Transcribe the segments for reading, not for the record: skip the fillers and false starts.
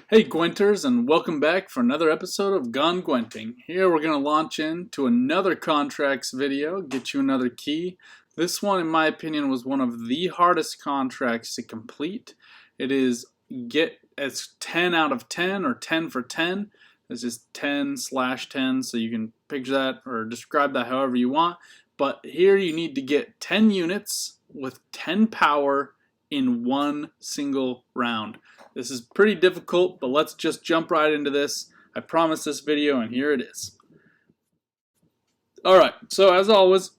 Hey Gwenters, and welcome back for another episode of Gone Gwenting. Here we're going to launch into another contracts video, get you another key. This one, in my opinion, was one of the hardest contracts to complete. It is get as 10 out of 10 or 10 for 10. This is 10/10, so you can picture that or describe that however you want. But here you need to get 10 units with 10 power in one single round. This is pretty difficult, but let's just jump right into this. I promised this video, and here it is. Alright, so as always,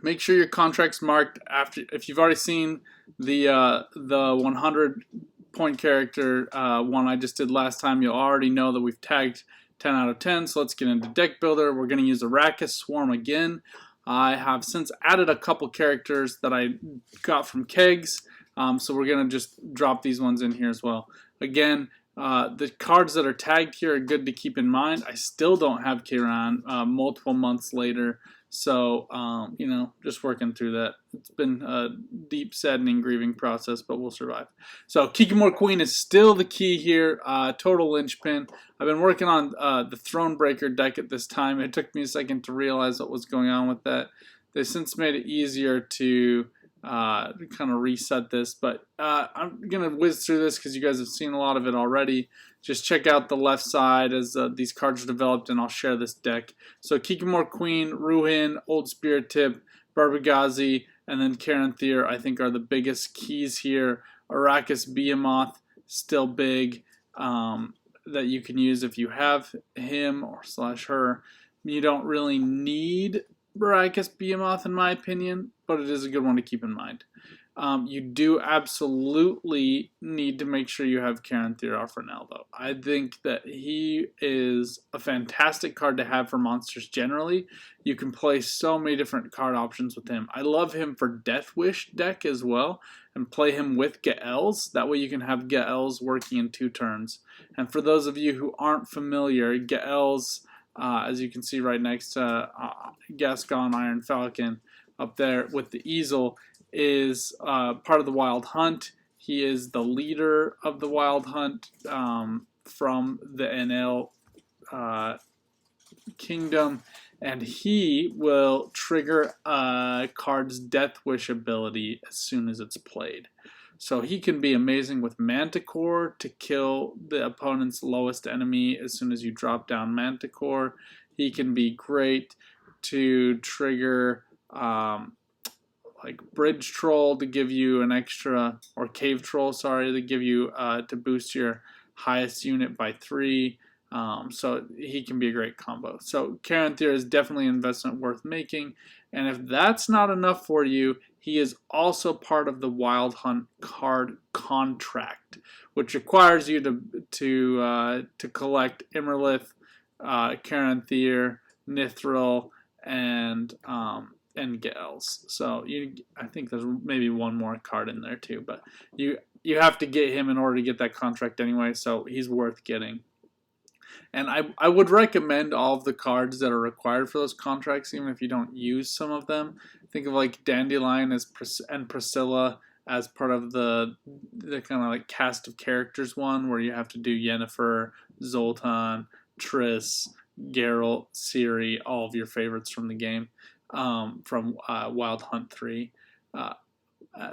make sure your contract's marked after. If you've already seen the 100 point character one I just did last time, you'll already know that we've tagged 10 out of 10. So let's get into deck builder. We're going to use Arrakis Swarm again. I have since added a couple characters that I got from kegs. So we're going to just drop these ones in here as well. Again, the cards that are tagged here are good to keep in mind. I still don't have Kiran multiple months later. So, you know, just working through that. It's been a deep, saddening, grieving process, but we'll survive. So, Kikimore Queen is still the key here. Total linchpin. I've been working on the Thronebreaker deck at this time. It took me a second to realize what was going on with that. They've since made it easier to kind of reset this, but I'm gonna whiz through this because you guys have seen a lot of it already. Just check out the left side as these cards are developed, and I'll share this deck. So Kikimore Queen, Ruhin, Old Spirit Tip, Barbagazi, and then Caranthir I think are the biggest keys here. Arrakis Behemoth, still big, that you can use if you have him or / her. You don't really need Arrakis Behemoth in my opinion, but it is a good one to keep in mind. You do absolutely need to make sure you have Caranthir Arfanel though. I think that he is a fantastic card to have for monsters generally. You can play so many different card options with him. I love him for Death Wish deck as well, and play him with Gaels. That way you can have Gaels working in 2 turns. And for those of you who aren't familiar, Gaels, as you can see right next to Gascon Iron Falcon up there with the easel, is part of the Wild Hunt. He is the leader of the Wild Hunt from the NL Kingdom, and he will trigger a card's Death Wish ability as soon as it's played. So he can be amazing with Manticore to kill the opponent's lowest enemy as soon as you drop down Manticore. He can be great to trigger like Bridge Troll to give you an extra, or Cave Troll, sorry, to give you to boost your highest unit by 3. So he can be a great combo. So Caranthir is definitely an investment worth making. And if that's not enough for you, he is also part of the Wild Hunt card contract, which requires you to collect Immerlith, Caranthir, Nithril, and Gaels. So I think there's maybe one more card in there too, but you have to get him in order to get that contract anyway. So he's worth getting. And I would recommend all of the cards that are required for those contracts, even if you don't use some of them. Think of like Dandelion and Priscilla as part of the kind of like cast of characters one, where you have to do Yennefer, Zoltan, Triss, Geralt, Ciri, all of your favorites from the game, from Wild Hunt 3.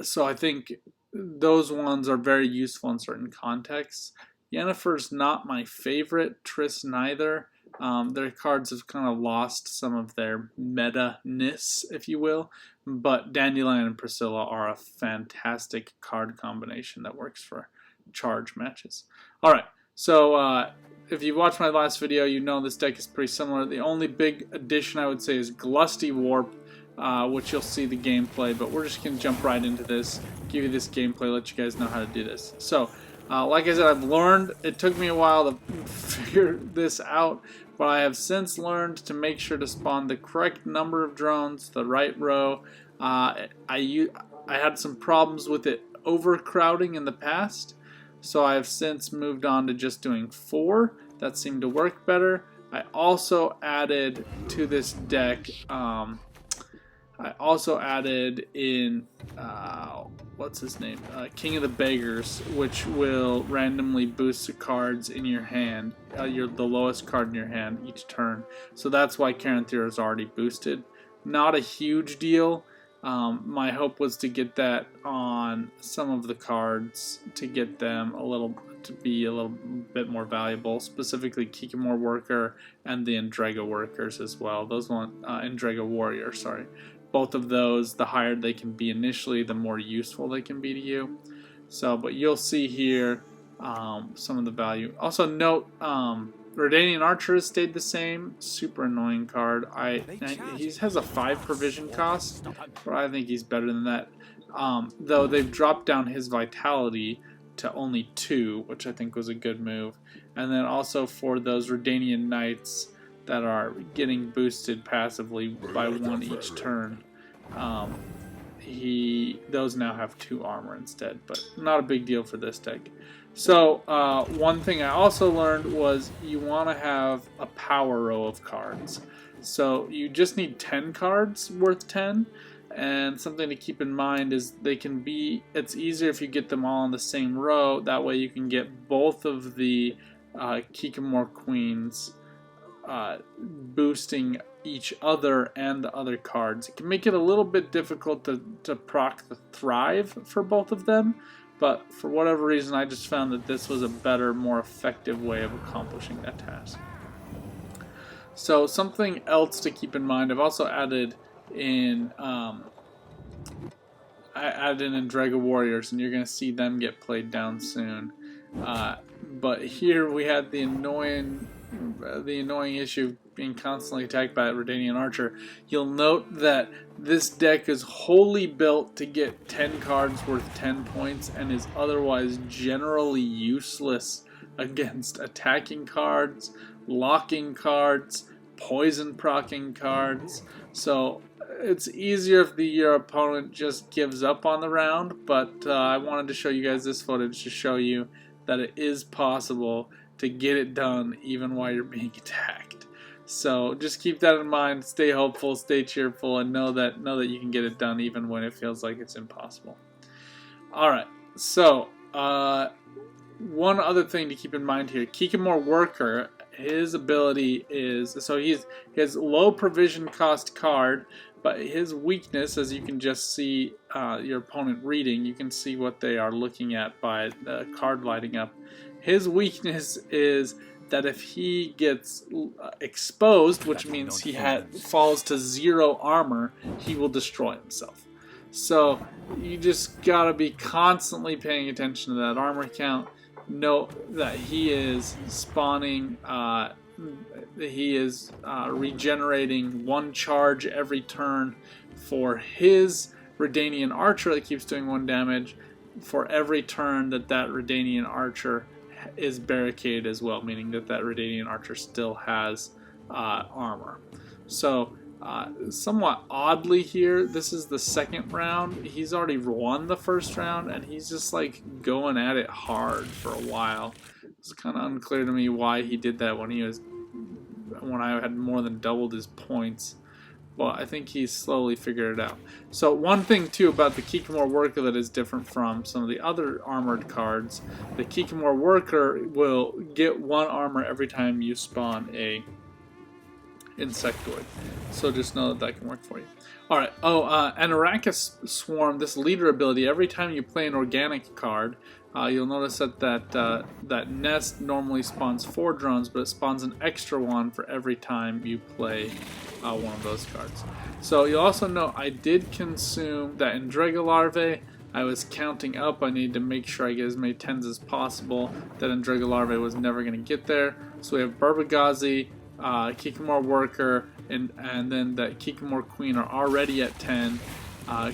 So I think those ones are very useful in certain contexts. Yennefer's not my favorite, Triss neither. Their cards have kind of lost some of their meta-ness, if you will, but Dandelion and Priscilla are a fantastic card combination that works for charge matches. Alright, so if you've watched my last video, you know this deck is pretty similar. The only big addition I would say is Glusty Warp, which you'll see the gameplay, but we're just going to jump right into this, give you this gameplay, let you guys know how to do this. So, like I said, I've learned, it took me a while to figure this out, but I have since learned to make sure to spawn the correct number of drones, the right row. I had some problems with it overcrowding in the past, so I have since moved on to just doing 4. That seemed to work better. I also added to this deck, I also added in what's his name? King of the Beggars, which will randomly boost the cards in your hand, the lowest card in your hand each turn. So that's why Caranthir is already boosted. Not a huge deal. My hope was to get that on some of the cards to get them to be a little bit more valuable, specifically Kikimore Worker and the Endrega Workers as well. Those Endrega Warrior, sorry. Both of those, the higher they can be initially, the more useful they can be to you. So, but you'll see here some of the value. Also note, Redanian Archer has stayed the same. Super annoying card. He has a 5 provision cost, but I think he's better than that. Though they've dropped down his vitality to only 2, which I think was a good move. And then also for those Redanian Knights that are getting boosted passively by 1 each turn, those now have 2 armor instead, but not a big deal for this deck. So one thing I also learned was you want to have a power row of cards. So you just need 10 cards worth 10, and something to keep in mind is it's easier if you get them all in the same row. That way you can get both of the Kikimore Queens boosting each other and the other cards. It can make it a little bit difficult to proc the Thrive for both of them, but for whatever reason I just found that this was a better, more effective way of accomplishing that task. So something else to keep in mind, I've also added in Endrega Warriors, and you're going to see them get played down soon. But here we had the annoying issue of being constantly attacked by a Redanian Archer. You'll note that this deck is wholly built to get 10 cards worth 10 points and is otherwise generally useless against attacking cards, locking cards, poison procking cards. So it's easier if your opponent just gives up on the round, but I wanted to show you guys this footage to show you that it is possible to get it done even while you're being attacked. So just keep that in mind, stay hopeful, stay cheerful, and know that you can get it done even when it feels like it's impossible. Alright, so one other thing to keep in mind here, Kikimore Worker, his ability is, so he has low provision cost card, but his weakness, as you can just see your opponent reading, you can see what they are looking at by the card lighting up. His weakness is that if he gets exposed, which means he falls to 0 armor, he will destroy himself. So you just gotta be constantly paying attention to that armor count. Note that he is spawning, regenerating 1 charge every turn for his Redanian Archer that keeps doing 1 damage for every turn that Redanian Archer is barricaded as well, meaning that Redanian Archer still has armor. So somewhat oddly here, this is the 2nd round. He's already won the 1st round, and he's just like going at it hard for a while. It's kind of unclear to me why he did that when I had more than doubled his points. Well, I think he's slowly figured it out. So one thing too about the Kikimore Worker that is different from some of the other armored cards, the Kikimore Worker will get 1 armor every time you spawn a insectoid. So just know that can work for you. Alright, Anarachus Swarm, this leader ability, every time you play an organic card, you'll notice that nest normally spawns 4 drones, but it spawns an extra 1 for every time you play one of those cards. So you'll also note I did consume that Endrega Larvae. I was counting up. I needed to make sure I get as many 10s as possible. That Endrega Larvae was never going to get there. So we have Burbagazi, Kikimore Worker, and then that Kikimore Queen are already at 10.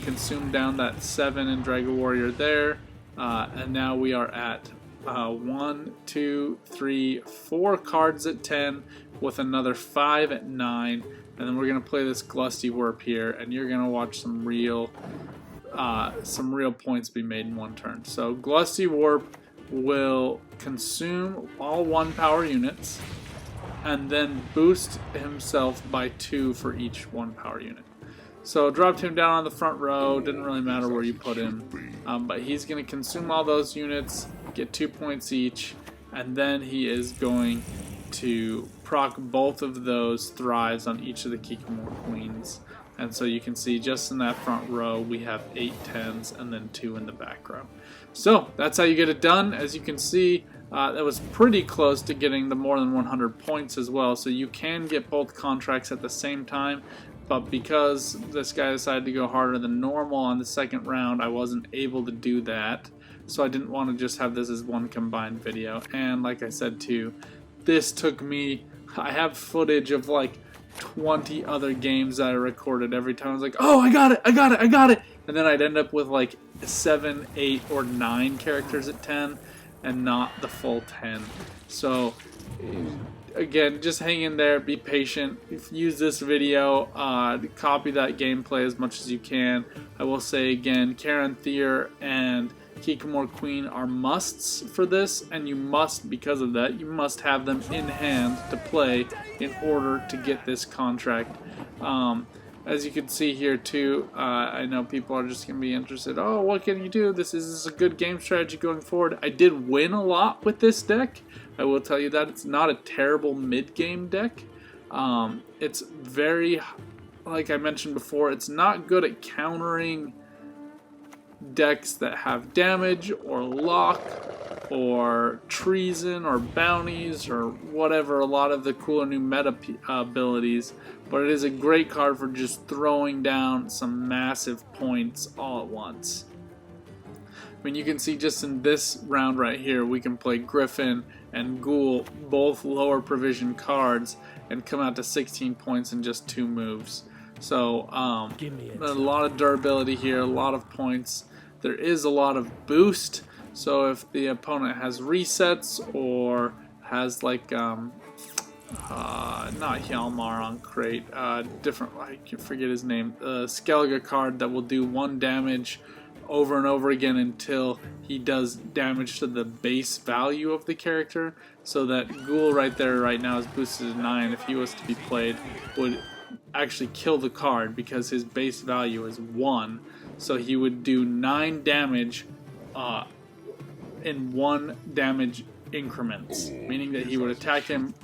Consumed down that 7 Endrega Warrior there. And now we are at 1, 2, 3, 4 cards at 10 with another 5 at 9, and then we're going to play this Glusty Warp here, and you're going to watch some real points be made in 1 turn. So Glusty Warp will consume all 1 power units and then boost himself by 2 for each 1 power unit. So dropped him down on the front row, didn't really matter where you put him. But he's going to consume all those units, get 2 points each, and then he is going to proc both of those thrives on each of the Kikimore queens. And so you can see just in that front row we have 8 10s and then 2 in the back row. So that's how you get it done. As you can see, that was pretty close to getting the more than 100 points as well. So you can get both contracts at the same time. But because this guy decided to go harder than normal on the second round, I wasn't able to do that. So I didn't want to just have this as one combined video. And like I said too, this took me, I have footage of like 20 other games that I recorded. Every time I was like, oh, I got it, I got it, I got it. And then I'd end up with like 7, 8, or 9 characters at 10 and not the full 10. So again, just hang in there, be patient, use this video, copy that gameplay as much as you can. I will say again, Caranthir and Kikimore Queen are musts for this, and you must, because of that, you must have them in hand to play in order to get this contract. As you can see here too, I know people are just going to be interested, oh, what can you do? This is a good game strategy going forward. I did win a lot with this deck. I will tell you that. It's not a terrible mid-game deck. It's very, like I mentioned before, it's not good at countering decks that have damage or lock or treason or bounties or whatever, a lot of the cooler new meta abilities, but it is a great card for just throwing down some massive points all at once. I mean, you can see just in this round right here, we can play Griffin and Ghoul, both lower provision cards, and come out to 16 points in just 2 moves. So a lot of durability here, a lot of points. There is a lot of boost, so if the opponent has resets or has like not Hjalmar on crate, different, I can forget his name, Skellige card that will do 1 damage over and over again until he does damage to the base value of the character. So that Ghoul right there right now is boosted to 9. If he was to be played, would actually kill the card because his base value is 1. So he would do 9 damage in 1 damage increments, meaning that he would attack him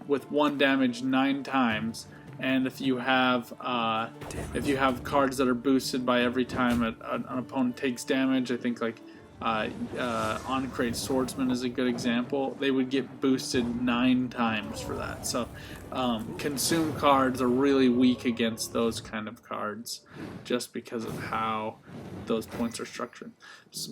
with 1 damage 9 times. And if you have cards that are boosted by every time an opponent takes damage, I think like On Crate Swordsman is a good example, they would get boosted 9 times for that. So consume cards are really weak against those kind of cards just because of how those points are structured.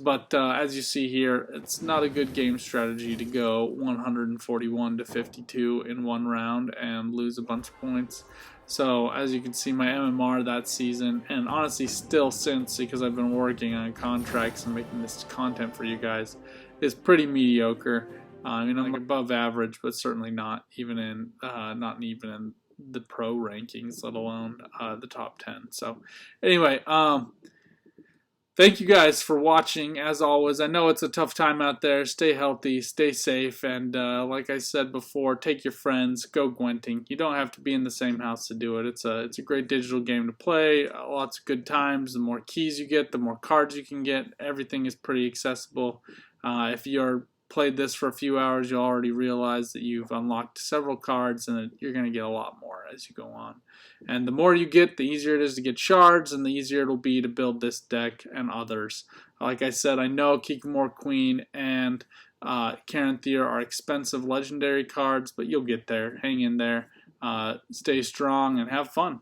But as you see here, it's not a good game strategy to go 141 to 52 in 1 round and lose a bunch of points. So as you can see, my MMR that season, and honestly still since, because I've been working on contracts and making this content for you guys, is pretty mediocre. I mean, I'm like above average, but certainly not even in the pro rankings, let alone the top 10. So anyway, thank you guys for watching. As always, I know it's a tough time out there. Stay healthy, stay safe, and like I said before, take your friends, go Gwenting. You don't have to be in the same house to do it. It's a great digital game to play. Lots of good times. The more keys you get, the more cards you can get. Everything is pretty accessible. If you're played this for a few hours, you'll already realize that you've unlocked several cards and that you're going to get a lot more as you go on. And the more you get, the easier it is to get shards, and the easier it'll be to build this deck and others. Like I said, I know Kikimore Queen and Caranthir are expensive legendary cards, but you'll get there. Hang in there, stay strong, and have fun.